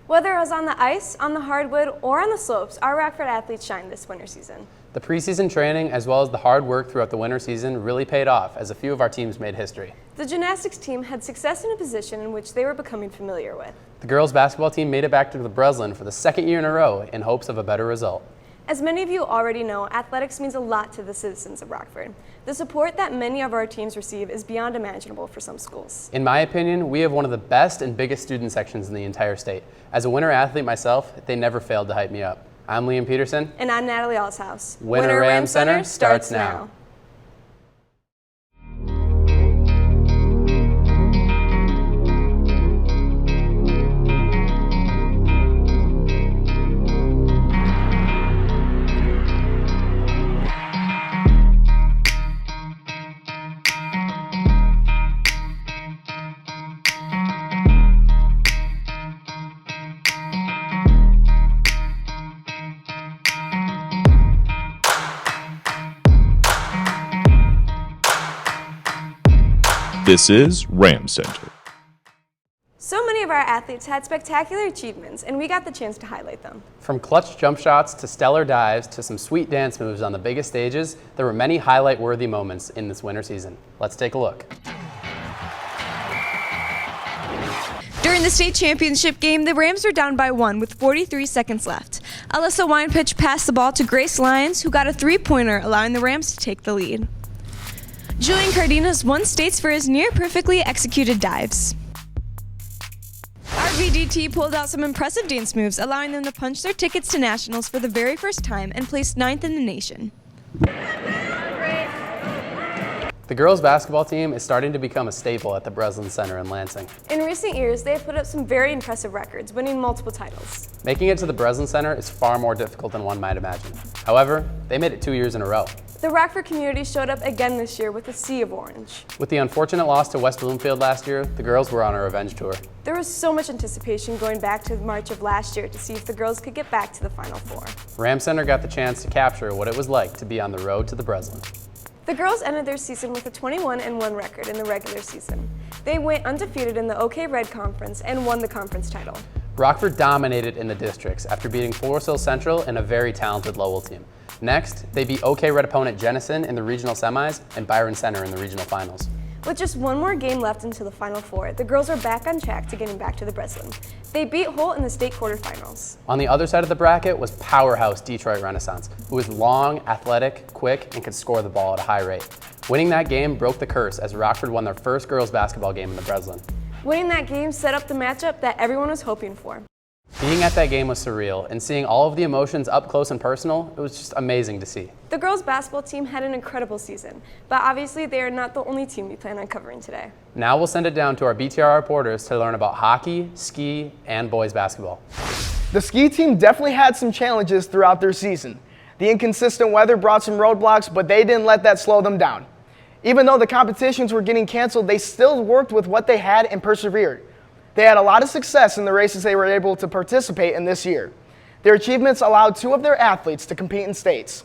Whether it was on the ice, on the hardwood, or on the slopes, our Rockford athletes shined this winter season. The preseason training, as well as the hard work throughout the winter season, really paid off as a few of our teams made history. The gymnastics team had success in a position in which they were becoming familiar with. The girls basketball team made it back to the Breslin for the second year in a row in hopes of a better result. As many of you already know, athletics means a lot to the citizens of Rockford. The support that many of our teams receive is beyond imaginable for some schools. In my opinion, we have one of the best and biggest student sections in the entire state. As a winter athlete myself, they never failed to hype me up. I'm Liam Peterson. And I'm Natalie Allshouse. Winter Ram Center starts now. This is Ram Center. So many of our athletes had spectacular achievements, and we got the chance to highlight them. From clutch jump shots to stellar dives to some sweet dance moves on the biggest stages, there were many highlight-worthy moments in this winter season. Let's take a look. During the state championship game, the Rams were down by 1 with 43 seconds left. Alyssa Winepitch passed the ball to Grace Lyons, who got a three-pointer, allowing the Rams to take the lead. Julian Cardenas won states for his near-perfectly executed dives. Our VDT pulled out some impressive dance moves, allowing them to punch their tickets to nationals for the very first time and placed 9th in the nation. The girls basketball team is starting to become a staple at the Breslin Center in Lansing. In recent years, they have put up some very impressive records, winning multiple titles. Making it to the Breslin Center is far more difficult than one might imagine. However, they made it 2 years in a row. The Rockford community showed up again this year with a sea of orange. With the unfortunate loss to West Bloomfield last year, the girls were on a revenge tour. There was so much anticipation going back to March of last year to see if the girls could get back to the Final Four. Ram Center got the chance to capture what it was like to be on the road to the Breslin. The girls ended their season with a 21-1 record in the regular season. They went undefeated in the OK Red Conference and won the conference title. Rockford dominated in the districts after beating Forest Hill Central and a very talented Lowell team. Next, they beat OK Red opponent Jenison in the regional semis and Byron Center in the regional finals. With just one more game left until the Final Four, the girls are back on track to getting back to the Breslin. They beat Holt in the state quarterfinals. On the other side of the bracket was powerhouse Detroit Renaissance, who was long, athletic, quick, and could score the ball at a high rate. Winning that game broke the curse as Rockford won their first girls basketball game in the Breslin. Winning that game set up the matchup that everyone was hoping for. Being at that game was surreal, and seeing all of the emotions up close and personal, it was just amazing to see. The girls' basketball team had an incredible season, but obviously they are not the only team we plan on covering today. Now we'll send it down to our BTR reporters to learn about hockey, ski, and boys basketball. The ski team definitely had some challenges throughout their season. The inconsistent weather brought some roadblocks, but they didn't let that slow them down. Even though the competitions were getting canceled, they still worked with what they had and persevered. They had a lot of success in the races they were able to participate in this year. Their achievements allowed 2 of their athletes to compete in states.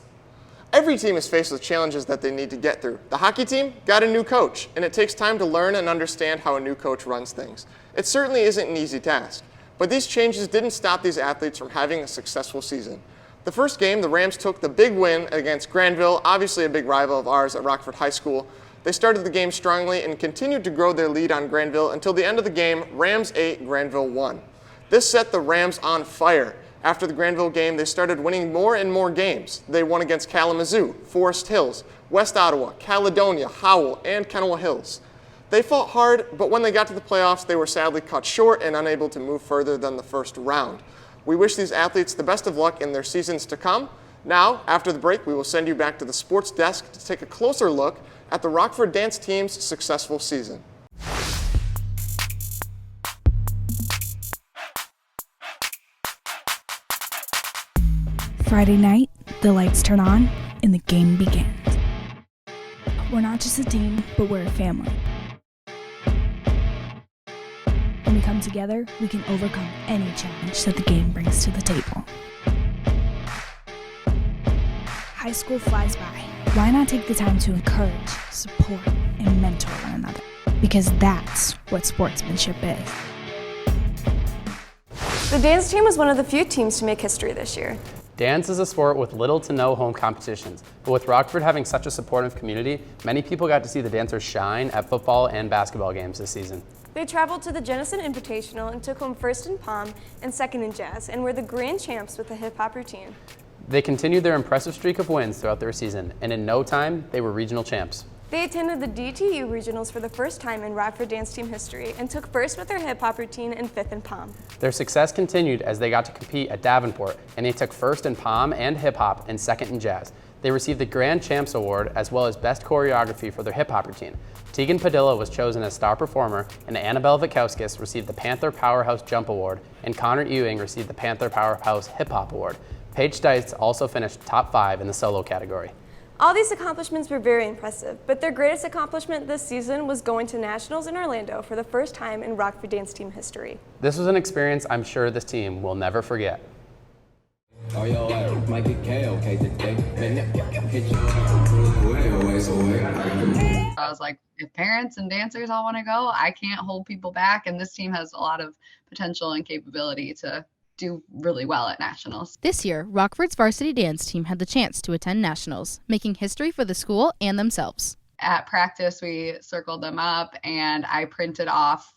Every team is faced with challenges that they need to get through. The hockey team got a new coach, and it takes time to learn and understand how a new coach runs things. It certainly isn't an easy task, but these changes didn't stop these athletes from having a successful season. The first game, the Rams took the big win against Granville, obviously a big rival of ours at Rockford High School. They started the game strongly and continued to grow their lead on Granville until the end of the game, Rams 8, Granville 1. This set the Rams on fire. After the Granville game, they started winning more and more games. They won against Kalamazoo, Forest Hills, West Ottawa, Caledonia, Howell, and Kennewill Hills. They fought hard, but when they got to the playoffs, they were sadly cut short and unable to move further than the first round. We wish these athletes the best of luck in their seasons to come. Now, after the break, we will send you back to the sports desk to take a closer look at the Rockford dance team's successful season. Friday night, the lights turn on and the game begins. We're not just a team, but we're a family. When we come together, we can overcome any challenge that the game brings to the table. High school flies by. Why not take the time to encourage, support, and mentor one another? Because that's what sportsmanship is. The dance team was one of the few teams to make history this year. Dance is a sport with little to no home competitions, but with Rockford having such a supportive community, many people got to see the dancers shine at football and basketball games this season. They traveled to the Jenison Invitational and took home first in pom and second in jazz, and were the grand champs with a hip-hop routine. They continued their impressive streak of wins throughout their season, and in no time, they were regional champs. They attended the DTU regionals for the first time in Rockford dance team history and took first with their hip-hop routine and fifth in pom. Their success continued as they got to compete at Davenport, and they took first in pom and hip-hop and second in jazz. They received the Grand Champs Award as well as Best Choreography for their hip-hop routine. Tegan Padilla was chosen as star performer, and Annabelle Vikauskis received the Panther Powerhouse Jump Award, and Connor Ewing received the Panther Powerhouse Hip Hop Award. Paige Stites also finished top 5 in the solo category. All these accomplishments were very impressive, but their greatest accomplishment this season was going to nationals in Orlando for the first time in Rockford dance team history. This was an experience I'm sure this team will never forget. Oh, yo, might get K-OK today. I was like, if parents and dancers all want to go, I can't hold people back. And this team has a lot of potential and capability to do really well at nationals. This year, Rockford's varsity dance team had the chance to attend nationals, making history for the school and themselves. At practice, we circled them up and I printed off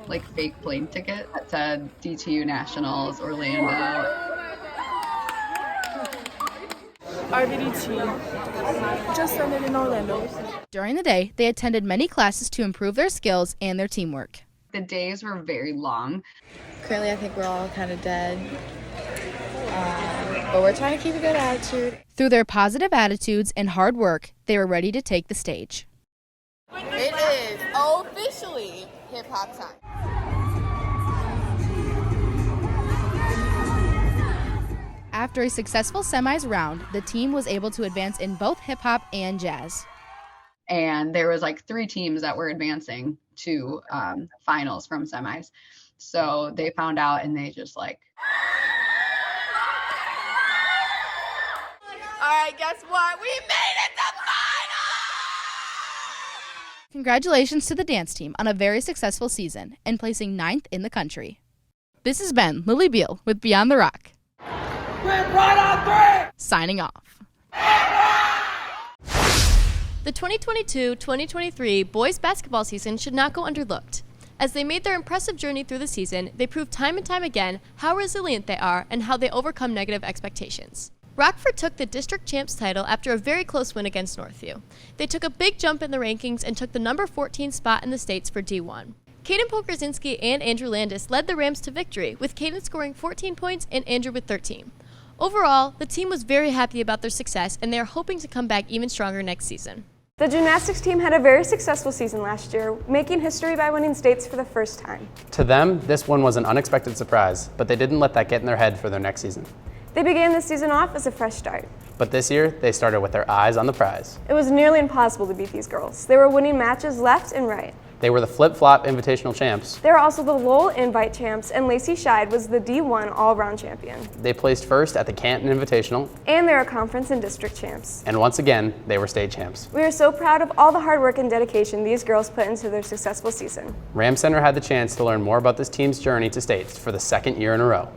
like fake plane tickets that said DTU Nationals, Orlando. RVDT just ended in Orlando. During the day, they attended many classes to improve their skills and their teamwork. The days were very long. Currently, I think we're all kind of dead, but we're trying to keep a good attitude. Through their positive attitudes and hard work, they were ready to take the stage. It is officially hip-hop time. After a successful semis round, the team was able to advance in both hip-hop and jazz. And there was like 3 teams that were advancing to finals from semis. So they found out and they just like. All right, guess what? We made it to finals! Congratulations to the dance team on a very successful season and placing 9th in the country. This has been Lily Beal with Beyond the Rock. Right on 3! Signing off. The 2022-2023 boys basketball season should not go underlooked. As they made their impressive journey through the season, they proved time and time again how resilient they are and how they overcome negative expectations. Rockford took the district champs title after a very close win against Northview. They took a big jump in the rankings and took the number 14 spot in the states for D1. Caden Pokerzinski and Andrew Landis led the Rams to victory, with Caden scoring 14 points and Andrew with 13. Overall, the team was very happy about their success, and they are hoping to come back even stronger next season. The gymnastics team had a very successful season last year, making history by winning states for the first time. To them, this one was an unexpected surprise, but they didn't let that get in their head for their next season. They began the season off as a fresh start. But this year, they started with their eyes on the prize. It was nearly impossible to beat these girls. They were winning matches left and right. They were the flip-flop invitational champs. They were also the Lowell Invite champs, and Lacey Scheid was the D1 all-around champion. They placed first at the Canton Invitational. And they were conference and district champs. And once again, they were state champs. We are so proud of all the hard work and dedication these girls put into their successful season. Ram Center had the chance to learn more about this team's journey to states for the second year in a row.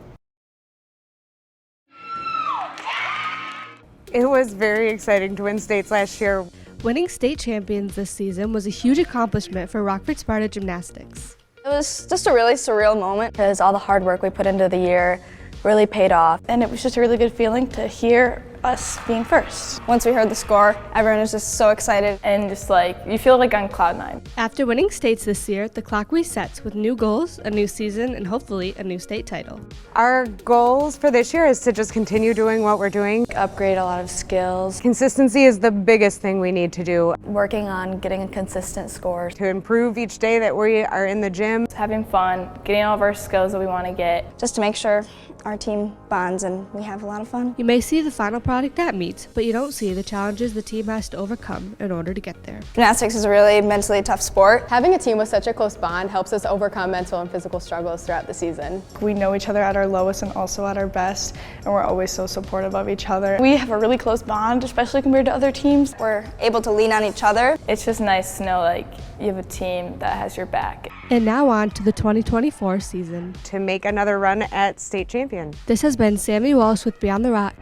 It was very exciting to win states last year. Winning state champions this season was a huge accomplishment for Rockford Sparta Gymnastics. It was just a really surreal moment because all the hard work we put into the year really paid off. And it was just a really good feeling to hear us being first. Once we heard the score, everyone was just so excited and just like, you feel like on cloud 9. After winning states this year, the clock resets with new goals, a new season, and hopefully a new state title. Our goals for this year is to just continue doing what we're doing. Upgrade a lot of skills. Consistency is the biggest thing we need to do. Working on getting a consistent score. To improve each day that we are in the gym. Having fun, getting all of our skills that we want to get. Just to make sure our team bonds and we have a lot of fun. You may see the final product at meets, but you don't see the challenges the team has to overcome in order to get there. Gymnastics is a really mentally tough sport. Having a team with such a close bond helps us overcome mental and physical struggles throughout the season. We know each other at our lowest and also at our best, and we're always so supportive of each other. We have a really close bond, especially compared to other teams. We're able to lean on each other. It's just nice to know like you have a team that has your back. And now on to the 2024 season. To make another run at state champion. This has been Sammy Walsh with Beyond the Rock,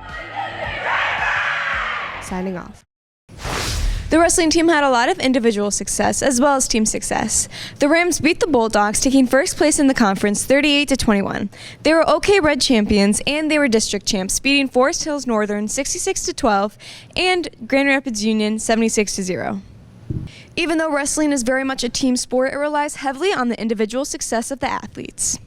signing off. The wrestling team had a lot of individual success as well as team success. The Rams beat the Bulldogs, taking first place in the conference 38-21. They were OK Red champions and they were district champs, beating Forest Hills Northern 66-12 and Grand Rapids Union 76-0. Even though wrestling is very much a team sport, it relies heavily on the individual success of the athletes.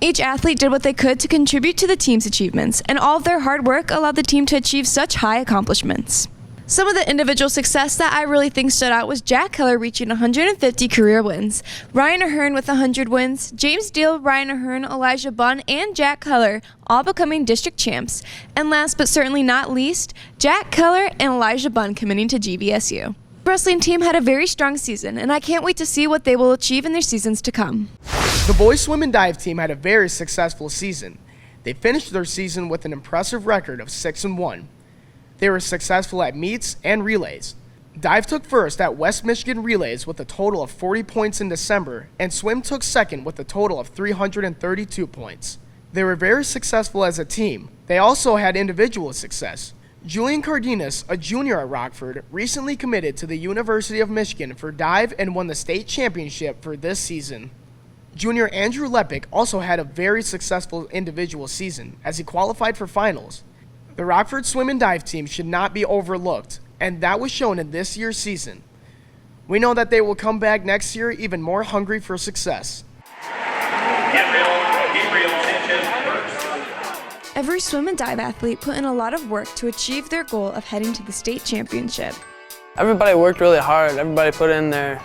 Each athlete did what they could to contribute to the team's achievements, and all of their hard work allowed the team to achieve such high accomplishments. Some of the individual success that I really think stood out was Jack Keller reaching 150 career wins, Ryan Ahern with 100 wins, James Deal, Ryan Ahern, Elijah Bunn, and Jack Keller all becoming district champs, and last but certainly not least, Jack Keller and Elijah Bunn committing to GVSU. The wrestling team had a very strong season, and I can't wait to see what they will achieve in their seasons to come. The boys swim and dive team had a very successful season. They finished their season with an impressive record of 6-1. They were successful at meets and relays. Dive took first at West Michigan Relays with a total of 40 points in December, and swim took second with a total of 332 points. They were very successful as a team. They also had individual success. Julian Cardenas, a junior at Rockford, recently committed to the University of Michigan for dive and won the state championship for this season. Junior Andrew Lepic also had a very successful individual season as he qualified for finals. The Rockford swim and dive team should not be overlooked, and that was shown in this year's season. We know that they will come back next year even more hungry for success. Every swim and dive athlete put in a lot of work to achieve their goal of heading to the state championship. Everybody worked really hard. Everybody put in their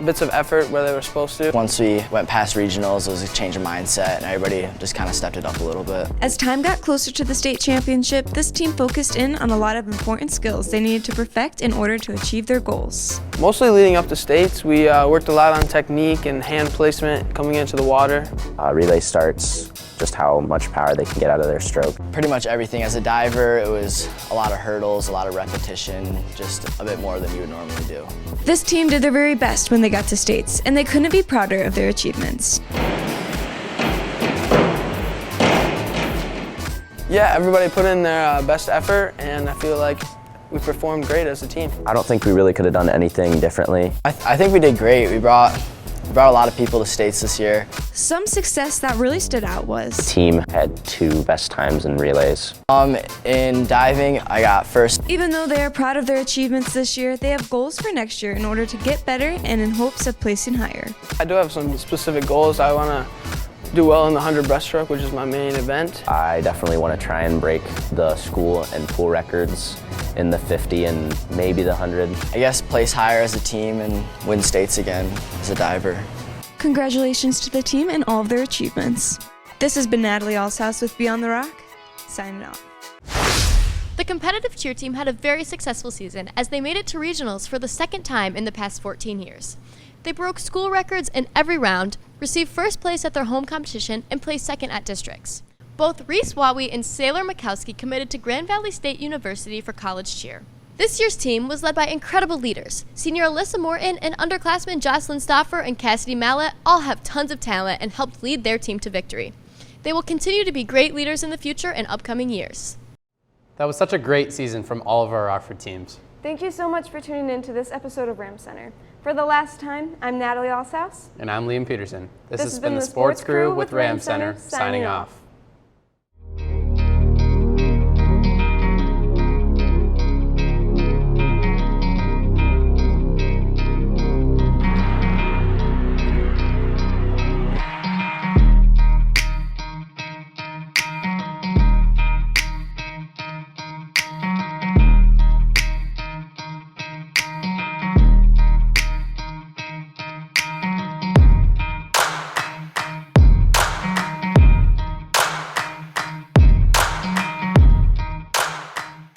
bits of effort where they were supposed to. Once we went past regionals, it was a change of mindset, and everybody just kind of stepped it up a little bit. As time got closer to the state championship, this team focused in on a lot of important skills they needed to perfect in order to achieve their goals. Mostly leading up to states, we worked a lot on technique and hand placement coming into the water. Relay starts, just how much power they can get out of their stroke. Pretty much everything. As a diver, it was a lot of hurdles, a lot of repetition, just a bit more than you would normally do. This team did their very best when they got to states, and they couldn't be prouder of their achievements. Yeah, everybody put in their best effort, and I feel like we performed great as a team. I don't think we really could have done anything differently. I think we did great. We brought a lot of people to states this year. Some success that really stood out was the team had 2 best times in relays. In diving, I got first. Even though they are proud of their achievements this year, they have goals for next year in order to get better and in hopes of placing higher. I do have some specific goals. I want to do well in the 100 breaststroke, which is my main event. I definitely want to try and break the school and pool records in the 50 and maybe the 100. I guess place higher as a team and win states again as a diver. Congratulations to the team and all of their achievements. This has been Natalie Allshouse with Beyond the Rock, signing off. The competitive cheer team had a very successful season as they made it to regionals for the second time in the past 14 years. They broke school records in every round, received first place at their home competition, and placed second at districts. Both Reese Wawi and Sailor Mikowski committed to Grand Valley State University for college cheer. This year's team was led by incredible leaders. Senior Alyssa Morton and underclassmen Jocelyn Stauffer and Cassidy Mallet all have tons of talent and helped lead their team to victory. They will continue to be great leaders in the future and upcoming years. That was such a great season from all of our Rockford teams. Thank you so much for tuning in to this episode of Ram Center. For the last time, I'm Natalie Allshouse. And I'm Liam Peterson. This has been the Sports Crew with Ram Center, signing off.